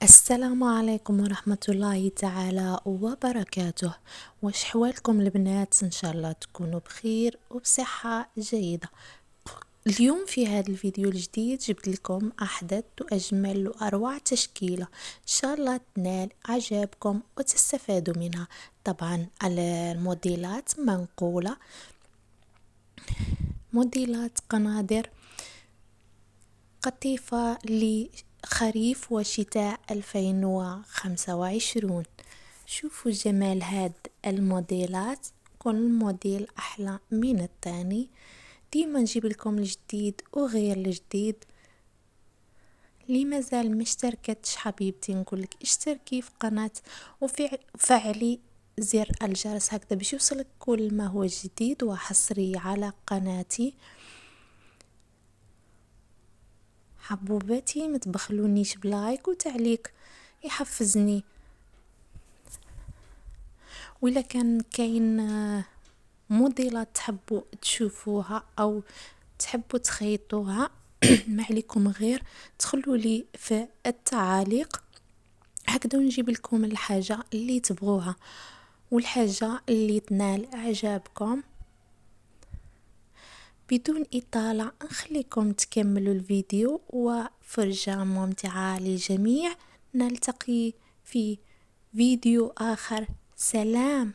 السلام عليكم ورحمة الله تعالى وبركاته. واش حوالكم البنات؟ ان شاء الله تكونوا بخير وبصحة جيدة. اليوم في هذا الفيديو الجديد جبت لكم احدث واجمل واروع تشكيلة ان شاء الله تنال اعجابكم وتستفادوا منها. طبعا على الموديلات منقولة، موديلات قنادر قطيفة لخريف وشتاء 2025. شوفوا جمال هاد الموديلات، كل موديل أحلى من الثاني. ديما نجيب لكم الجديد وغير الجديد. لي مازال مشتركتش حبيبتي نقولك اشتركي في قناة وفعلي زر الجرس هكذا باش يوصلك كل ما هو جديد وحصري على قناتي. حبوباتي متبخلونيش بلايك وتعليق يحفزني. ولا كان كاين موديلات تحبوا تشوفوها او تحبوا تخيطوها ما عليكم غير تدخلوا لي في التعاليق، هكذا نجيب لكم الحاجة اللي تبغوها والحاجة اللي تنال اعجابكم. بدون إطالة نخليكم تكملوا الفيديو وفرجة ممتعة للجميع. نلتقي في فيديو آخر. سلام.